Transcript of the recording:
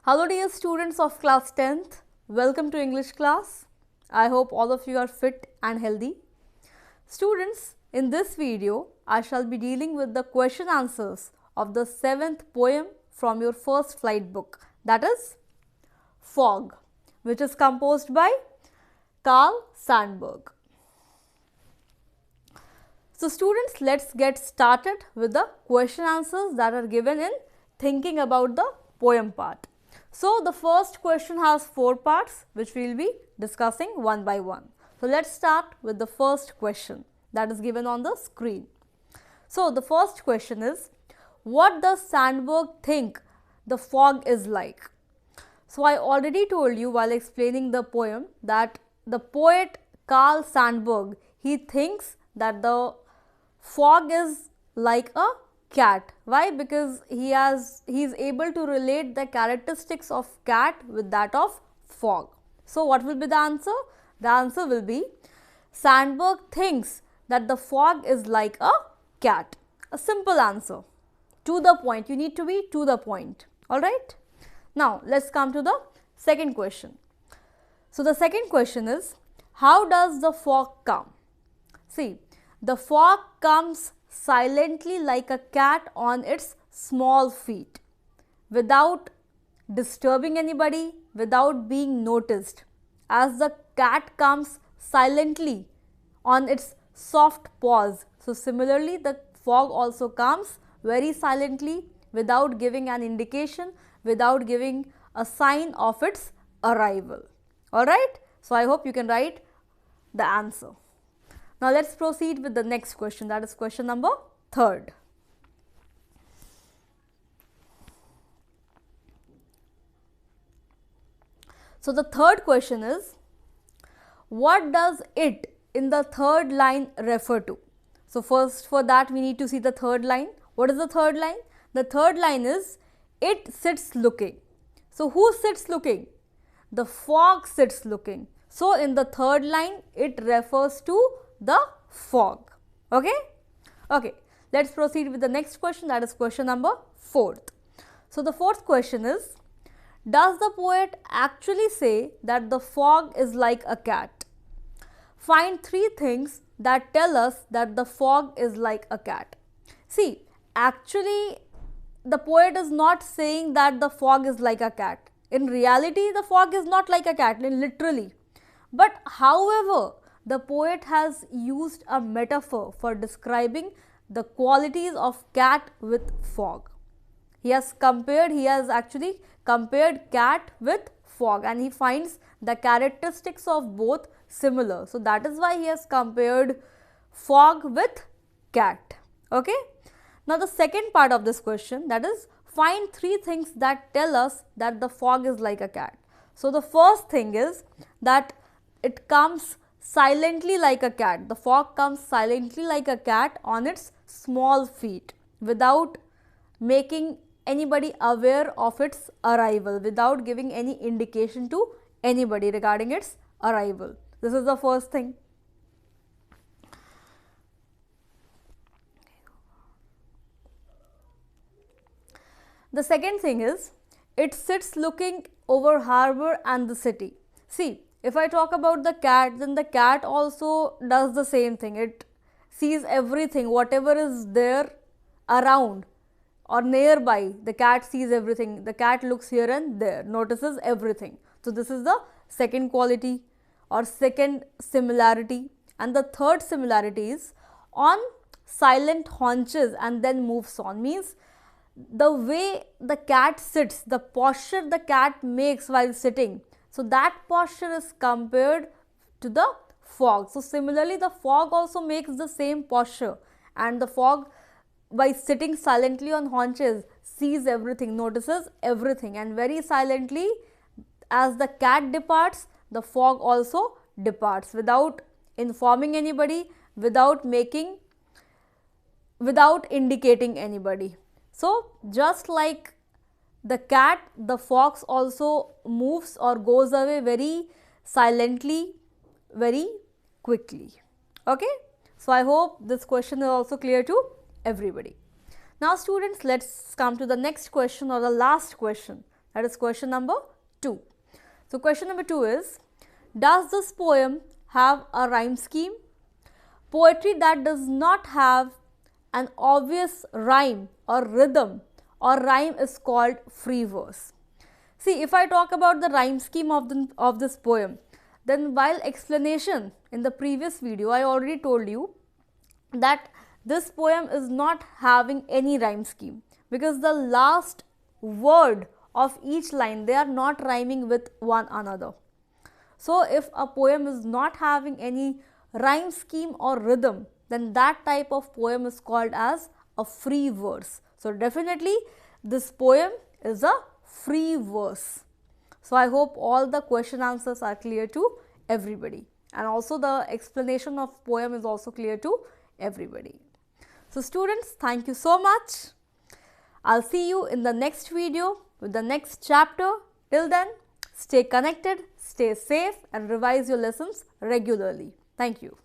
Hello dear students of class 10th, welcome to English class. I hope all of you are fit and healthy. Students, in this video, I shall be dealing with the question answers of the 7th poem from your first flight book, that is Fog, which is composed by Carl Sandburg. So students, let's get started with the question answers that are given in thinking about the poem part. So the first question has 4 parts which we will be discussing one by one. So let's start with the first question that is given on the screen. So the first question is, what does Sandburg think the fog is like? So I already told you while explaining the poem that the poet Carl Sandburg, he thinks that the fog is like a cat. Why? Because he is able to relate the characteristics of cat with that of fog. So what will be the answer? The answer will be Sandburg thinks that the fog is like a cat. A simple answer. To the point. You need to be to the point. Alright. Now let's come to the second question. So the second question is, how does the fog come? See, the fog comes silently like a cat on its small feet, without disturbing anybody, without being noticed, as the cat comes silently on its soft paws. So similarly, the fog also comes very silently, without giving an indication, without giving a sign of its arrival. Alright, so I hope you can write the answer. Now let's proceed with the next question, that is question number 3. So the third question is, what does it in the third line refer to? So first, for that we need to see the third line. What is the third line? The third line is, it sits looking. So who sits looking? The fog sits looking. So in the third line it refers to the fog. Okay? Okay. Let's proceed with the next question, that is question number 4. So the fourth question is, does the poet actually say that the fog is like a cat? Find 3 things that tell us that the fog is like a cat. See, actually the poet is not saying that the fog is like a cat. In reality, the fog is not like a cat, literally. But however, the poet has used a metaphor for describing the qualities of cat with fog. He has actually compared cat with fog, and he finds the characteristics of both similar. So that is why he has compared fog with cat. Okay. Now the second part of this question, that is, find 3 things that tell us that the fog is like a cat. So the first thing is that it comes silently like a cat. The fog comes silently like a cat on its small feet, without making anybody aware of its arrival, without giving any indication to anybody regarding its arrival. This is the first thing. The second thing is, it sits looking over harbor and the city. See, if I talk about the cat, then the cat also does the same thing. It sees everything, whatever is there around or nearby. The cat sees everything. The cat looks here and there, notices everything. So this is the second quality or second similarity. And the third similarity is, on silent haunches and then moves on, means the way the cat sits, the posture the cat makes while sitting. So that posture is compared to the fog. So similarly, the fog also makes the same posture, and the fog, by sitting silently on haunches, sees everything, notices everything, and very silently, as the cat departs, the fog also departs, without informing anybody, without indicating anybody. So just like the cat, the fox also moves or goes away very silently, very quickly. Okay. So I hope this question is also clear to everybody. Now students, let's come to the next question or the last question, That is question number 2. So question number 2 is, does this poem have a rhyme scheme? Poetry that does not have an obvious rhyme or rhythm or rhyme is called free verse. See, if I talk about the rhyme scheme of this poem, then while explanation in the previous video, I already told you that this poem is not having any rhyme scheme, because the last word of each line, they are not rhyming with one another. So if a poem is not having any rhyme scheme or rhythm, then that type of poem is called as a free verse. So definitely this poem is a free verse. So I hope all the question answers are clear to everybody, and also the explanation of poem is also clear to everybody. So students, thank you so much. I'll see you in the next video with the next chapter. Till then, stay connected, stay safe and revise your lessons regularly. Thank you.